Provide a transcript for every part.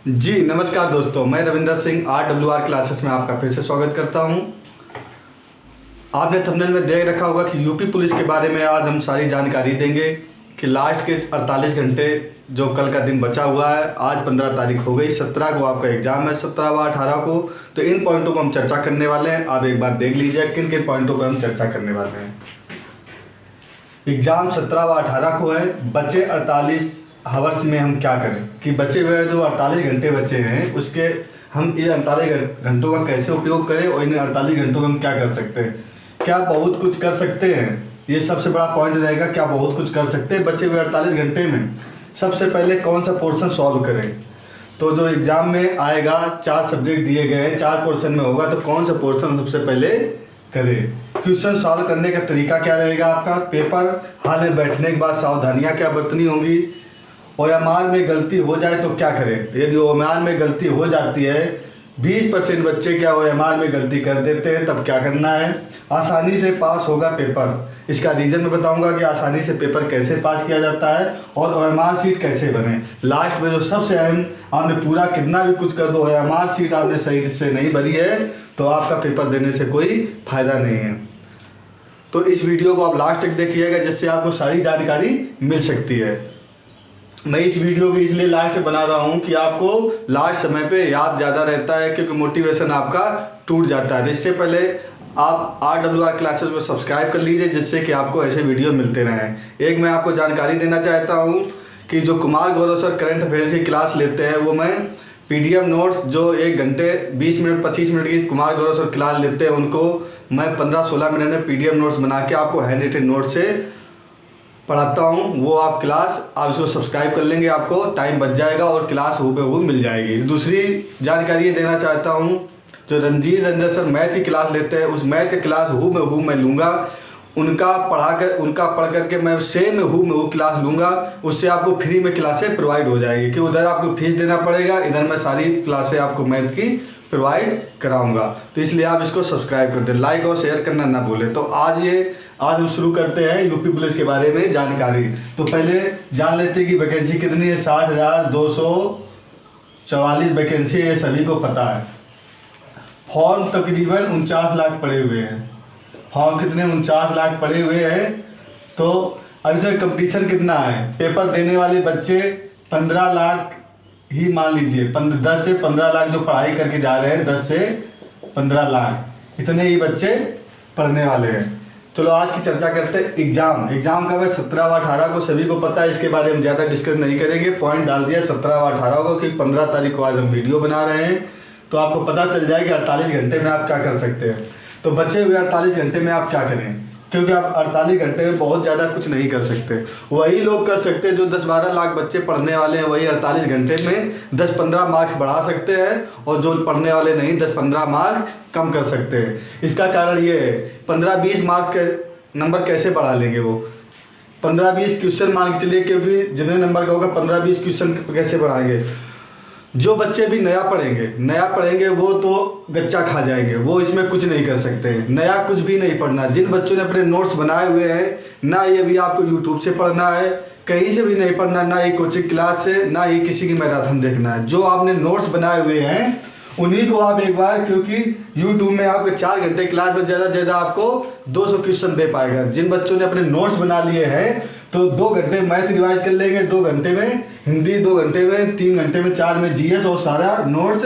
जी नमस्कार दोस्तों, मैं रविंदर सिंह RWR क्लासेस में आपका फिर से स्वागत करता हूं। आपने थंबनेल में देख रखा होगा कि यूपी पुलिस के बारे में आज हम सारी जानकारी देंगे कि लास्ट के 48 घंटे जो कल का दिन बचा हुआ है। आज 15 तारीख हो गई, 17 को आपका एग्ज़ाम है, 17 व 18 को। तो इन पॉइंटों पर हम चर्चा करने वाले हैं। आप एक बार देख लीजिए किन किन पॉइंटों पर हम चर्चा करने वाले हैं। एग्ज़ाम 17 व 18 को है। बचे 48 हावर्स में हम क्या करें कि बचे हुए जो 48 घंटे बचे हैं उसके हम इन 48 घंटों का कैसे उपयोग करें और इन 48 घंटों में हम क्या कर सकते हैं। क्या बहुत कुछ कर सकते हैं, ये सबसे बड़ा पॉइंट रहेगा। क्या बहुत कुछ कर सकते हैं बचे हुए 48 घंटे में। सबसे पहले कौन सा पोर्शन सॉल्व करें। तो जो एग्ज़ाम में आएगा 4 सब्जेक्ट दिए गए हैं, 4 पोर्शन में होगा, तो कौन सा पोर्शन सबसे पहले करें। क्वेश्चन सॉल्व करने का तरीका क्या रहेगा आपका। पेपर हाल में बैठने के बाद सावधानियाँ क्या बरतनी होंगी। ओएमआर में गलती हो जाए तो क्या करें। यदि ओएमआर में गलती हो जाती है, 20% बच्चे क्या ओएमआर में गलती कर देते हैं, तब क्या करना है। आसानी से पास होगा पेपर, इसका रीज़न मैं बताऊंगा कि आसानी से पेपर कैसे पास किया जाता है और ओएमआर सीट कैसे बने। लास्ट में जो सबसे अहम, आपने पूरा कितना भी कुछ कर दो, ओएमआर सीट आपने सही से नहीं भरी है तो आपका पेपर देने से कोई फ़ायदा नहीं है। तो इस वीडियो को आप लास्ट तक देखिएगा जिससे आपको सारी जानकारी मिल सकती है। मैं इस वीडियो को इसलिए लास्ट बना रहा हूं कि आपको लास्ट समय पे याद ज़्यादा रहता है, क्योंकि मोटिवेशन आपका टूट जाता है। इससे पहले आप RWR क्लासेस को सब्सक्राइब कर लीजिए जिससे कि आपको ऐसे वीडियो मिलते रहें। एक मैं आपको जानकारी देना चाहता हूं कि जो Kumar Gaurav sir current affairs की क्लास लेते हैं, वो मैं PDF नोट्स जो 1 घंटे 20 मिनट 25 मिनट की कुमार गौरव सर क्लास लेते हैं, उनको मैं 15-16 मिनट में PDF नोट्स बना के आपको हैंड रिटन नोट से पढ़ाता हूँ। वो आप क्लास आप इसको सब्सक्राइब कर लेंगे, आपको टाइम बच जाएगा और क्लास हूबहू मिल जाएगी। दूसरी जानकारी ये देना चाहता हूँ, जो रंजीत रंजन सर मैथ की क्लास लेते हैं, उस मैथ की क्लास हूबहू मैं लूँगा। उनका पढ़ करके मैं सेम हूबहू क्लास लूँगा। उससे आपको फ्री में क्लासें प्रोवाइड हो जाएगी कि उधर आपको फीस देना पड़ेगा, इधर मैं सारी क्लासें आपको मैथ की प्रोवाइड कराऊंगा। तो इसलिए आप इसको सब्सक्राइब कर दें, लाइक और शेयर करना ना भूलें। तो आज हम शुरू करते हैं यूपी पुलिस के बारे में जानकारी। तो पहले जान लेते हैं कि वैकेंसी कितनी है। 60,244 वैकेंसी है, सभी को पता है। फॉर्म तकरीबन 49 लाख पड़े हुए हैं। फॉर्म कितने 49 लाख पड़े हुए हैं। तो अभी से कंपटीशन कितना है। पेपर देने वाले बच्चे 15 लाख ही मान लीजिए, 10 से 15 लाख जो पढ़ाई करके जा रहे हैं, 10 से 15 लाख इतने ही बच्चे पढ़ने वाले हैं। चलो आज की चर्चा करते हैं। एग्जाम कब है, 17 व 18 को, सभी को पता है। इसके बारे में ज़्यादा डिस्कस नहीं करेंगे। पॉइंट डाल दिया 17 व 18 को कि 15 तारीख को आज हम वीडियो बना रहे हैं, तो आपको पता चल जाए कि 48 घंटे में आप क्या कर सकते हैं। तो बचे हुए 48 घंटे में आप क्या करें, क्योंकि आप 48 घंटे में बहुत ज़्यादा कुछ नहीं कर सकते। वही लोग कर सकते हैं जो 10-12 लाख बच्चे पढ़ने वाले हैं, वही 48 घंटे में 10-15 मार्क्स बढ़ा सकते हैं, और जो पढ़ने वाले नहीं 10-15 मार्क्स कम कर सकते हैं। इसका कारण ये है, 15-20 मार्क्स के नंबर कैसे बढ़ा लेंगे वो। 15-20 क्वेश्चन मान के चलिए, क्योंकि जितने नंबर का होगा 15-20 क्वेश्चन कैसे बढ़ाएंगे। जो बच्चे भी नया पढ़ेंगे वो तो गच्चा खा जाएंगे, वो इसमें कुछ नहीं कर सकते हैं। नया कुछ भी नहीं पढ़ना। जिन बच्चों ने अपने नोट्स बनाए हुए हैं, ना ये भी आपको यूट्यूब से पढ़ना है, कहीं से भी नहीं पढ़ना, ना ये कोचिंग क्लास से, ना ये किसी की मैराथन देखना है। जो आपने नोट्स बनाए हुए हैं उन्हीं को आप एक बार, क्योंकि यूट्यूब में आपके 4 घंटे क्लास में ज़्यादा से ज़्यादा आपको 200 क्वेश्चन दे पाएगा। जिन बच्चों ने अपने नोट्स बना लिए हैं तो 2 घंटे मैथ रिवाइज कर लेंगे, 2 घंटे में हिंदी, 2 घंटे में, 3 घंटे में, 4 में GS, और सारा नोट्स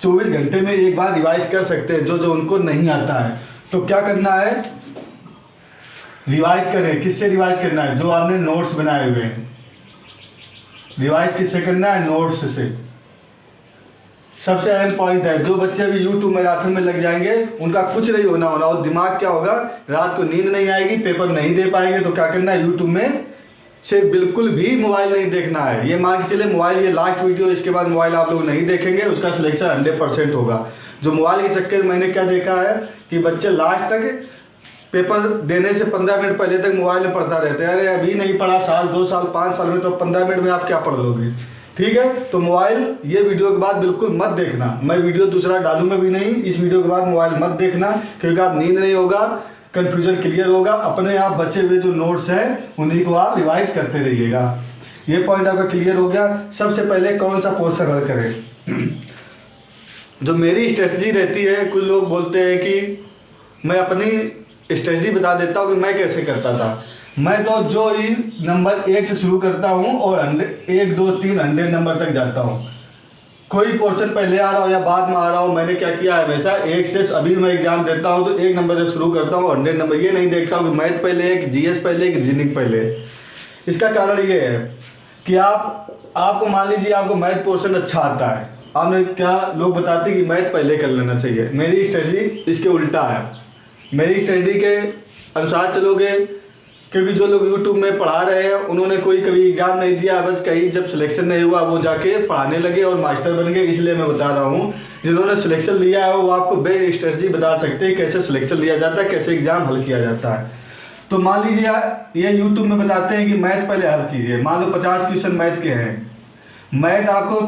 24 घंटे में एक बार रिवाइज कर सकते हैं। जो उनको नहीं आता है तो क्या करना है, रिवाइज करें। किससे रिवाइज करना है, जो आपने नोट्स बनाए हुए हैं। रिवाइज किससे करना है, नोट्स से। सबसे अहम पॉइंट है, जो बच्चे अभी यूट्यूब मैराथन में लग जाएंगे उनका कुछ नहीं होना और दिमाग क्या होगा, रात को नींद नहीं आएगी, पेपर नहीं दे पाएंगे। तो क्या करना है, यूट्यूब में से बिल्कुल भी मोबाइल नहीं देखना है। ये मान के चले मोबाइल, ये लास्ट वीडियो, इसके बाद मोबाइल आप लोग नहीं देखेंगे, उसका सिलेक्शन 100% होगा। जो मोबाइल के चक्कर में मैंने क्या देखा है कि बच्चे लास्ट तक पेपर देने से 15 मिनट पहले तक मोबाइल में पढ़ता रहते हैं। अरे अभी नहीं पढ़ा, साल 2 साल 5 साल में, तो 15 मिनट में आप क्या पढ़ लोगे। ठीक है, तो मोबाइल ये वीडियो के बाद बिल्कुल मत देखना। मैं वीडियो दूसरा डालूंगा भी नहीं, इस वीडियो के बाद मोबाइल मत देखना, क्योंकि आप नींद नहीं होगा, कन्फ्यूजन क्लियर होगा। अपने आप बचे हुए जो नोट्स हैं उन्हीं को आप रिवाइज करते रहिएगा। ये पॉइंट आपका क्लियर हो गया। सबसे पहले कौन सा पोर्शन हल करें। जो मेरी स्ट्रेटजी रहती है, कुछ लोग बोलते हैं कि मैं अपनी स्ट्रेटजी बता देता हूँ कि मैं कैसे करता था। मैं तो जो ही नंबर 1 से शुरू करता हूँ और 1 2 3 100 नंबर तक जाता हूँ। कोई पोर्शन पहले आ रहा हो या बाद में आ रहा हो, मैंने क्या किया है हमेशा 1 से, अभी मैं एग्जाम देता हूँ तो 1 नंबर से शुरू करता हूँ 100 नंबर। ये नहीं देखता हूँ कि मैथ पहले है कि जीएस पहले कि रीजनिंग पहले। इसका कारण ये है कि आपको मान लीजिए आपको मैथ पोर्शन अच्छा आता है, आपने क्या लोग बताते हैं कि मैथ पहले कर लेना चाहिए। मेरी स्ट्रेटजी इसके उल्टा है। मेरी स्ट्रेटजी के अनुसार चलोगे, क्योंकि जो लोग यूट्यूब में पढ़ा रहे हैं उन्होंने कोई कभी एग्जाम नहीं दिया, बस कहीं जब सिलेक्शन नहीं हुआ वो जाके पढ़ाने लगे और मास्टर बन गए। इसलिए मैं बता रहा हूँ, जिन्होंने सिलेक्शन लिया है वो आपको बेस्ट स्ट्रेटजी बता सकते हैं कैसे सिलेक्शन लिया जाता है, कैसे एग्जाम हल किया जाता है। तो मान लीजिए ये यूट्यूब में बताते हैं कि मैथ पहले हल कीजिए। मान लो 50 क्वेश्चन मैथ के हैं, मैथ आपको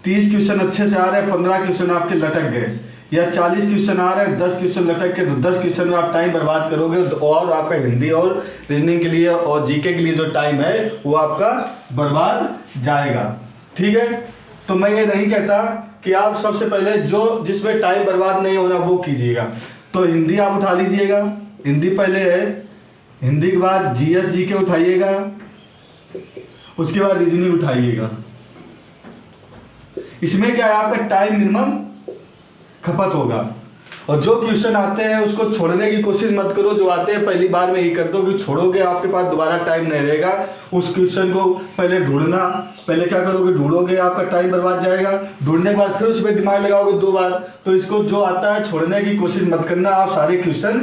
30 क्वेश्चन अच्छे से आ रहे हैं, 15 क्वेश्चन आपके लटक गए, या 40 क्वेश्चन आ रहे हैं 10 क्वेश्चन लटक के, तो 10 क्वेश्चन में आप टाइम बर्बाद करोगे और आपका हिंदी और रीजनिंग के लिए और जीके के लिए जो टाइम है वो आपका बर्बाद जाएगा। ठीक है, तो मैं ये नहीं कहता कि आप सबसे पहले जो जिसमें टाइम बर्बाद नहीं होना वो कीजिएगा। तो हिंदी आप उठा लीजिएगा, हिंदी पहले है, हिंदी के बाद जीएस जीके उठाइएगा, उसके बाद रीजनिंग उठाइएगा। इसमें क्या है आपका टाइम मिनिमम खपत होगा। और जो क्वेश्चन आते हैं उसको छोड़ने की कोशिश मत करो, जो आते हैं पहली बार में ही कर दो, कि छोड़ोगे आपके पास दोबारा टाइम नहीं रहेगा। उस क्वेश्चन को पहले ढूंढना, पहले क्या करोगे ढूंढोगे, आपका टाइम बर्बाद जाएगा। ढूंढने के बाद फिर उस पर दिमाग लगाओगे 2 बार। तो इसको जो आता है छोड़ने की कोशिश मत करना, आप सारे क्वेश्चन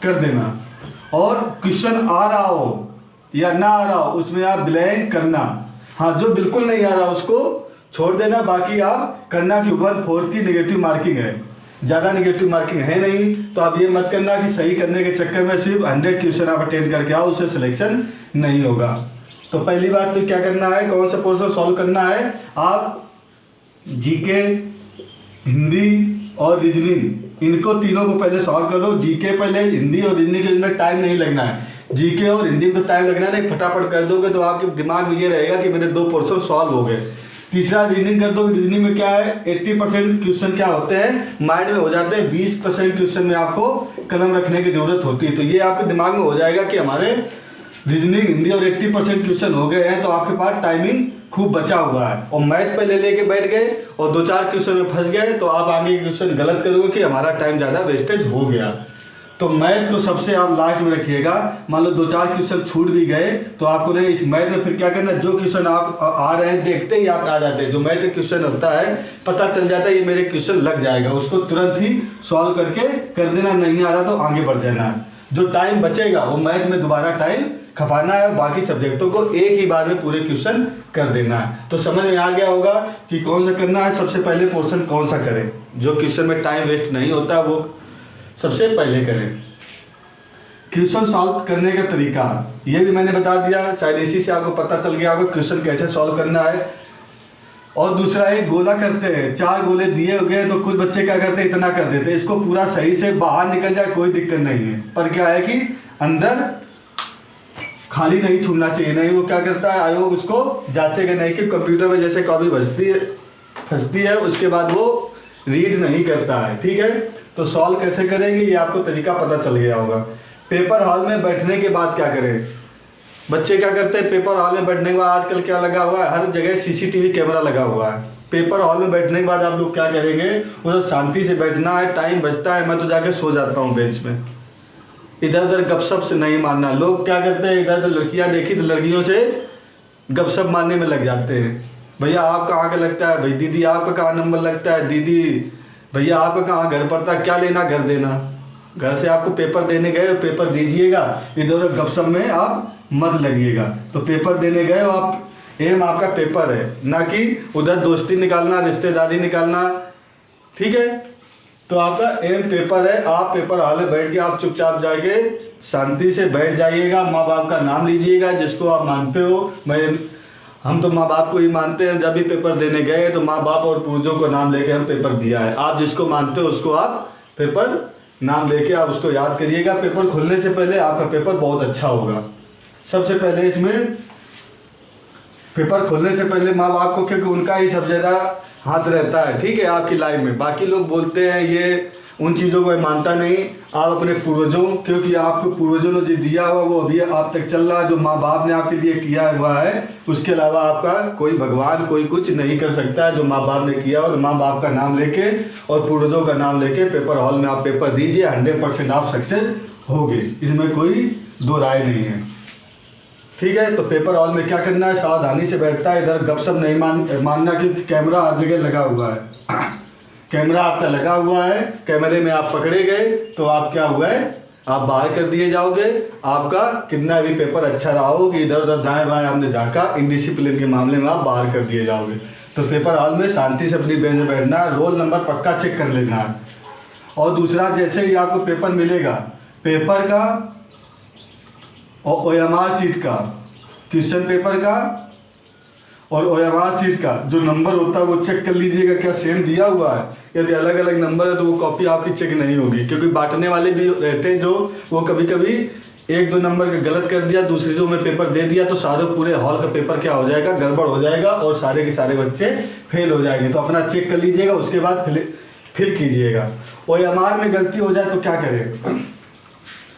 कर देना। और क्वेश्चन आ रहा हो या ना आ रहा हो उसमें आप ब्लैंक करना। हाँ, जो बिल्कुल नहीं आ रहा उसको छोड़ देना, बाकी आप करना कि 1/4 की नेगेटिव मार्किंग है, ज़्यादा नेगेटिव मार्किंग है नहीं। तो आप ये मत करना कि सही करने के चक्कर में सिर्फ 100 क्वेश्चन आप अटेंड करके आओ, उससे सिलेक्शन नहीं होगा। तो पहली बात तो क्या करना है, कौन सा पोर्शन सॉल्व करना है, आप जीके, हिंदी और रीजनिंग इनको तीनों को पहले सॉल्व कर लो। जीके पहले, हिंदी और रीजनिंग के में टाइम नहीं लगना है। जीके और हिंदी में तो टाइम लगना नहीं, फटाफट कर दोगे तो आपके दिमाग में ये रहेगा कि मेरे 2 पोर्शन सॉल्व हो गए। तीसरा रीजनिंग कर दो। रीजनिंग में क्या है 80% क्वेश्चन क्या होते हैं माइंड में हो जाते हैं, 20% क्वेश्चन में आपको कलम रखने की जरूरत होती है। तो ये आपके दिमाग में हो जाएगा कि हमारे रीजनिंग, हिंदी और 80% क्वेश्चन हो गए हैं, तो आपके पास टाइमिंग खूब बचा हुआ है। और मैथ पे लेके बैठ गए और 2-4 क्वेश्चन में फंस गए तो आप आगे क्वेश्चन गलत करोगे कि हमारा टाइम ज़्यादा वेस्टेज हो गया। तो मैथ को सबसे आप लास्ट में रखिएगा। मान लो 2-4 क्वेश्चन छूट भी गए तो आपको नहीं, इस मैथ में फिर क्या करना, जो क्वेश्चन आप आ रहे हैं देखते ही आप आ जाते हैं, जो मैथ का क्वेश्चन होता है पता चल जाता है ये मेरे क्वेश्चन लग जाएगा, उसको तुरंत ही सॉल्व करके कर देना। नहीं आ रहा तो आगे बढ़ जाना है। जो टाइम बचेगा वो मैथ में दोबारा टाइम खपाना है, बाकी सब्जेक्टों को एक ही बार में पूरे क्वेश्चन कर देना है। तो समझ में आ गया होगा कि कौन सा करना है। सबसे पहले पोर्शन कौन सा करें, जो क्वेश्चन में टाइम वेस्ट नहीं होता वो सबसे पहले करें। क्वेश्चन सॉल्व करने का तरीका ये भी मैंने बता दिया, शायद इसी से आपको पता चल गया होगा क्वेश्चन कैसे सॉल्व करना है। और दूसरा एक गोला करते हैं, 4 गोले दिए हो गए तो कुछ बच्चे क्या करते हैं इतना कर देते हैं, इसको पूरा सही से बाहर निकल जाए कोई दिक्कत नहीं है, पर क्या है कि अंदर खाली नहीं छोड़ना चाहिए। नहीं वो क्या करता है आयोग उसको जांचेगा नहीं कि कंप्यूटर में जैसे कॉपी फंसती है उसके बाद वो रीड नहीं करता है। ठीक है, तो सॉल्व कैसे करेंगे ये आपको तरीका पता चल गया होगा। पेपर हॉल में बैठने के बाद क्या करें, बच्चे क्या करते हैं पेपर हॉल में बैठने के बाद, आजकल क्या लगा हुआ है हर जगह सीसीटीवी कैमरा लगा हुआ है। पेपर हॉल में बैठने के बाद आप लोग क्या करेंगे, उधर शांति से बैठना है, टाइम बचता है। मैं तो जाके सो जाता हूँ बेंच में, इधर उधर गपशप से नहीं मारना। लोग क्या करते हैं इधर उधर लड़कियाँ देखी तो लड़कियों से गपशप मारने में लग जाते हैं। भैया आप कहाँ का लगता है, भाई दीदी आपका कहाँ नंबर लगता है, दीदी भैया आपका कहाँ घर पड़ता है, क्या लेना घर देना। घर से आपको पेपर देने गए पेपर दीजिएगा, इधर उधर गपशप में आप मत लगिएगा। तो पेपर देने गए हो आप, एम आपका पेपर है, ना कि उधर दोस्ती निकालना, रिश्तेदारी निकालना। ठीक है, तो आपका एम पेपर है। आप पेपर हॉल में बैठ के आप चुपचाप जाके शांति से बैठ जाइएगा, माँ बाप का नाम लीजिएगा जिसको आप मानते हो। हम तो माँ बाप को ही मानते हैं, जब भी पेपर देने गए तो माँ बाप और पूर्वजों को नाम लेके हम पेपर दिया है। आप जिसको मानते हो उसको आप पेपर नाम लेके आप उसको याद करिएगा। पेपर खुलने से पहले आपका पेपर बहुत अच्छा होगा। सबसे पहले इसमें पेपर खोलने से पहले माँ बाप को, क्योंकि उनका ही सबसे ज़्यादा हाथ रहता है, ठीक है, आपकी लाइफ में। बाकी लोग बोलते हैं ये, उन चीज़ों को मैं मानता नहीं। आप अपने पूर्वजों, क्योंकि आपको पूर्वजों ने जो दिया हुआ वो अभी आप तक चल रहा है, जो माँ बाप ने आपके लिए किया हुआ है, उसके अलावा आपका कोई भगवान कोई कुछ नहीं कर सकता है। जो माँ बाप ने किया हो, तो माँ बाप का नाम लेके और पूर्वजों का नाम लेके पेपर हॉल में आप पेपर दीजिए, 100% आप सक्सेस होगे, इसमें कोई दो राय नहीं है, ठीक है। तो पेपर हॉल में क्या करना है, सावधानी से बैठता है, इधर गपशप नहीं मानना, क्योंकि कैमरा हर जगह लगा हुआ है। कैमरा आपका लगा हुआ है, कैमरे में आप पकड़े गए तो आप क्या हुआ है, आप बाहर कर दिए जाओगे। आपका कितना भी पेपर अच्छा रहा हो कि इधर उधर दाएं बाएं आपने झाँका, इनडिसिप्लिन के मामले में आप बाहर कर दिए जाओगे। तो पेपर हॉल में शांति से अपनी बेंच में बैठना है, रोल नंबर पक्का चेक कर लेना है। और दूसरा, जैसे ही आपको पेपर मिलेगा, पेपर का और OMR शीट का, क्वेश्चन पेपर का और OMR शीट का जो नंबर होता है वो चेक कर लीजिएगा क्या सेम दिया हुआ है। यदि अलग अलग नंबर है तो वो कॉपी आपकी चेक नहीं होगी, क्योंकि बांटने वाले भी रहते हैं जो वो कभी कभी 1-2 नंबर का गलत कर दिया, दूसरी रो में पेपर दे दिया, तो सारे पूरे हॉल का पेपर क्या हो जाएगा, गड़बड़ हो जाएगा और सारे के सारे बच्चे फेल हो जाएंगे। तो अपना चेक कर लीजिएगा, उसके बाद फिर कीजिएगा। OMR में गलती हो जाए तो क्या करें।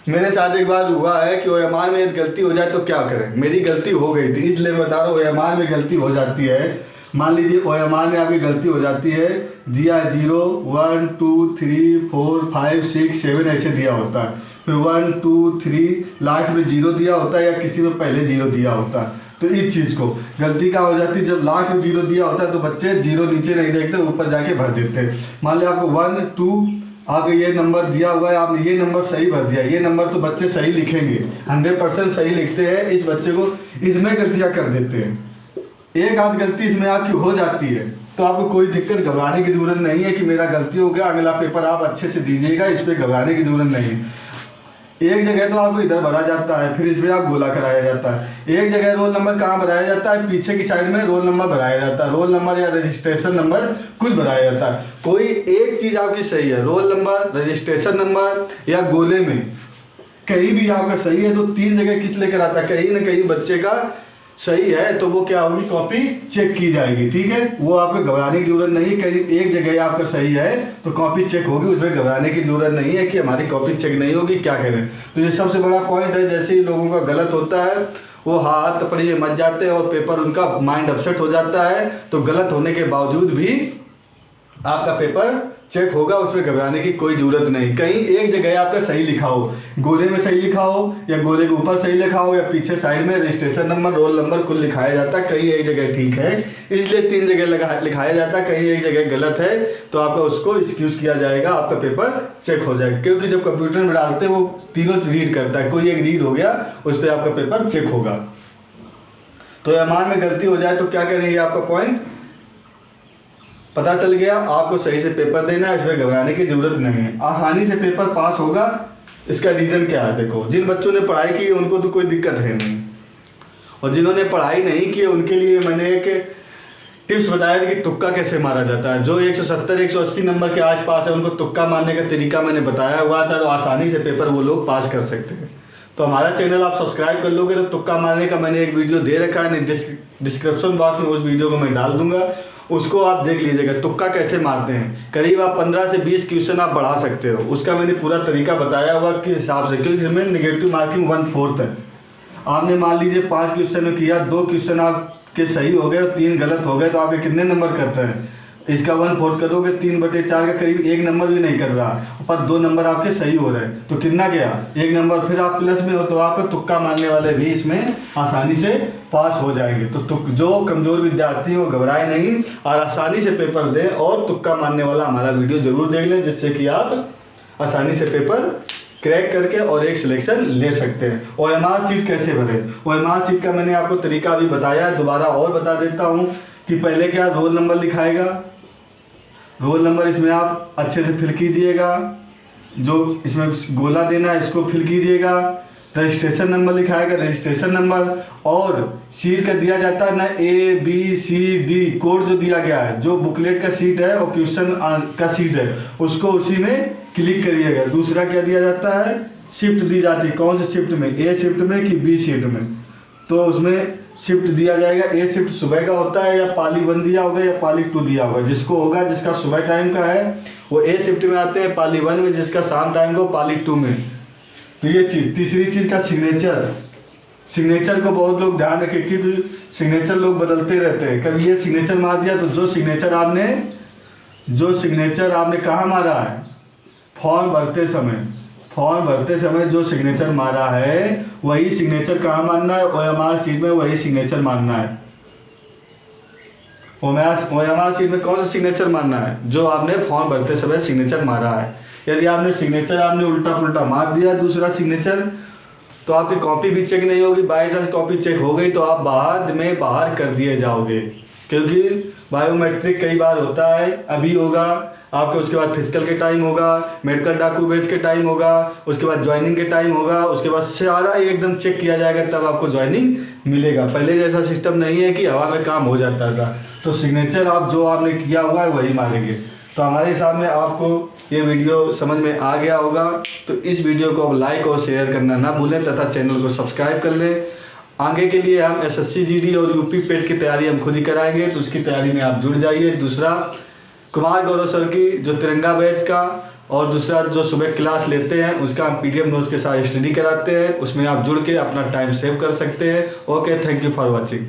मेरे साथ एक बार हुआ है कि OMR में गलती हो जाए तो क्या करें। मेरी गलती हो गई थी, इसलिए मैं बता रहा हूँ। OMR में गलती हो जाती है, मान लीजिए OMR में आपकी गलती हो जाती है, दिया 0 1 2 3 4 5 6 7 ऐसे दिया होता है, फिर 1 2 3 लास्ट में 0 दिया होता है, या किसी में पहले 0 दिया होता है। तो इस चीज़ को गलती क्या हो जाती है, जब लास्ट में 0 दिया होता है तो बच्चे 0 नीचे नहीं देखते, ऊपर जाके भर देते हैं। मान लिया आपको 1 2 आगे ये नंबर दिया हुआ है, आपने ये नंबर सही भर दिया, ये नंबर तो बच्चे सही लिखेंगे, 100% सही लिखते हैं। इस बच्चे को इसमें गलतियां कर देते हैं, एक आध गलती इसमें आपकी हो जाती है, तो आपको कोई दिक्कत, घबराने की जरूरत नहीं है कि मेरा गलती हो गया, अगला पेपर आप अच्छे से दीजिएगा, इस पर घबराने की जरूरत नहीं है। एक जगह तो आपको इधर भरा जाता है, फिर इसमें आप गोला कराया जाता है। एक जगह रोल नंबर कहाँ भराया जाता है, पीछे की साइड में रोल नंबर भराया जाता है, रोल नंबर या रजिस्ट्रेशन नंबर कुछ भराया जाता है। कोई एक चीज़ आपकी सही है, रोल नंबर, रजिस्ट्रेशन नंबर या गोले में कहीं भी आपका सही है, तो 3 जगह किस लेकर आता है, कहीं ना कहीं बच्चे का सही है, तो वो क्या होगी, कॉपी चेक की जाएगी, ठीक है। वो आपको घबराने की जरूरत नहीं, कहीं एक जगह आपका सही है तो कॉपी चेक होगी, उसमें घबराने की जरूरत नहीं है कि हमारी कॉपी चेक नहीं होगी, क्या करें। तो ये सबसे बड़ा पॉइंट है। जैसे ही लोगों का गलत होता है वो हाथ पड़ी में मच जाते हैं और पेपर उनका माइंड अपसेट हो जाता है, तो गलत होने के बावजूद भी आपका पेपर चेक होगा, उसमें घबराने की कोई जरूरत नहीं। कहीं एक जगह आपका सही लिखा हो, गोले में सही लिखा हो या गोले के ऊपर सही लिखा हो या पीछे साइड में रजिस्ट्रेशन नंबर रोल नंबर कुल लिखाया जाता है, कहीं एक जगह ठीक है, इसलिए 3 जगह लिखाया जाता है, कहीं एक जगह गलत है तो आपका उसको एक्सक्यूज किया जाएगा, आपका पेपर चेक हो जाएगा। क्योंकि जब कंप्यूटर में डालते हैं वो तीनों रीड करता है, कोई एक रीड हो गया उस पर आपका पेपर चेक होगा। तो OMR में गलती हो जाए तो क्या करेंगे, आपका पॉइंट पता चल गया, आपको सही से पेपर देना है, इसमें घबराने की जरूरत नहीं है, आसानी से पेपर पास होगा। इसका रीज़न क्या है, देखो, जिन बच्चों ने पढ़ाई की उनको तो कोई दिक्कत है नहीं, और जिन्होंने पढ़ाई नहीं की उनके लिए मैंने एक टिप्स बताया था कि तुक्का कैसे मारा जाता है। जो 170-180 नंबर के आसपास है उनको तुक्का मारने का तरीका मैंने बताया हुआ था, तो आसानी से पेपर वो लोग पास कर सकते हैं। तो हमारा चैनल आप सब्सक्राइब कर लोगे तो तुक्का मारने का मैंने एक वीडियो दे रखा है, डिस्क्रिप्शन बॉक्स में उस वीडियो को मैं डाल दूंगा, उसको आप देख लीजिएगा तुक्का कैसे मारते हैं। करीब आप 15 से 20 क्वेश्चन आप बढ़ा सकते हो, उसका मैंने पूरा तरीका बताया हुआ किस हिसाब से, क्योंकि इसमें नेगेटिव मार्किंग 1/4 है। आपने मान लीजिए 5 क्वेश्चन में किया, 2 क्वेश्चन आपके सही हो गए और 3 गलत हो गए, तो आपके कितने नंबर करते हैं, इसका 1/4 करोगे, 3/4 का करीब 1 नंबर भी नहीं कर रहा, पर 2 नंबर आपके सही हो रहे हैं, तो कितना गया 1 नंबर। फिर आप प्लस में हो तो आपको तुक्का मारने वाले भी इसमें आसानी से पास हो जाएंगे। तो जो कमज़ोर विद्यार्थी हैं वो घबराए नहीं और आसानी से पेपर दें, और तुक्का मारने वाला हमारा वीडियो जरूर देख लें, जिससे कि आप आसानी से पेपर क्रैक करके और एक सिलेक्शन ले सकते हैं। OMR शीट कैसे भरें, OMR शीट का मैंने आपको तरीका अभी बताया है, दोबारा और बता देता हूँ कि पहले क्या रोल नंबर लिखाएगा, रोल नंबर इसमें आप अच्छे से फिल कीजिएगा, जो इसमें गोला देना है इसको फिल कीजिएगा, रजिस्ट्रेशन नंबर लिखाएगा, रजिस्ट्रेशन नंबर, और शीट का दिया जाता है ना ABCD कोड जो दिया गया है, जो बुकलेट का शीट है और क्वेश्चन का शीट है उसको उसी में क्लिक करिएगा। दूसरा क्या दिया जाता है, शिफ्ट दी जाती है, कौन से शिफ्ट में, A शिफ्ट में कि B शिफ्ट में, तो उसमें शिफ्ट दिया जाएगा। ए शिफ्ट सुबह का होता है, या पाली 1 दिया होगा या पाली 2 दिया होगा। जिसको होगा, जिसका सुबह टाइम का है वो ए शिफ्ट में आते हैं, पाली 1 में, जिसका शाम टाइम का पाली 2 में। तो ये चीज़। तीसरी चीज़ का सिग्नेचर। सिग्नेचर को बहुत लोग ध्यान रखें क्योंकि सिग्नेचर लोग बदलते रहते हैं। कभी ये सिग्नेचर मार दिया तो जो सिग्नेचर आपने कहाँ मारा है, फॉर्म भरते समय जो सिग्नेचर मारा है वही सिग्नेचर कहाँ मारना है, ओएमआर शीट में वही सिग्नेचर मारना है। ओएमआर शीट में कौन सा सिग्नेचर मारना है, जो आपने फॉर्म भरते समय सिग्नेचर मारा है। यदि आपने उल्टा पुल्टा मार दिया दूसरा सिग्नेचर, तो आपकी कॉपी भी चेक नहीं होगी। बाई चांस कॉपी चेक हो गई तो आप बाहर कर दिए जाओगे, क्योंकि बायोमेट्रिक कई बार होता है, अभी होगा आपके, उसके बाद फिजिकल के टाइम होगा, मेडिकल डॉक्यूमेंट्स के टाइम होगा, उसके बाद ज्वाइनिंग के टाइम होगा, उसके बाद सारा एकदम चेक किया जाएगा, तब आपको ज्वाइनिंग मिलेगा। पहले जैसा सिस्टम नहीं है कि हवा में काम हो जाता था। तो सिग्नेचर जो आपने किया हुआ है वही मारेंगे। तो हमारे हिसाब में आपको ये वीडियो समझ में आ गया होगा। तो इस वीडियो को लाइक और शेयर करना ना भूलें तथा चैनल को सब्सक्राइब कर लें। आगे के लिए हम एसएससी जीडी और यूपी पेट की तैयारी हम खुद ही कराएंगे, तो उसकी तैयारी में आप जुड़ जाइए। दूसरा, कुमार गौरव सर की जो तिरंगा बैच का और दूसरा जो सुबह क्लास लेते हैं उसका हम पीडीएफ नोट्स के साथ स्टडी कराते हैं, उसमें आप जुड़ के अपना टाइम सेव कर सकते हैं। Okay, thank you for watching.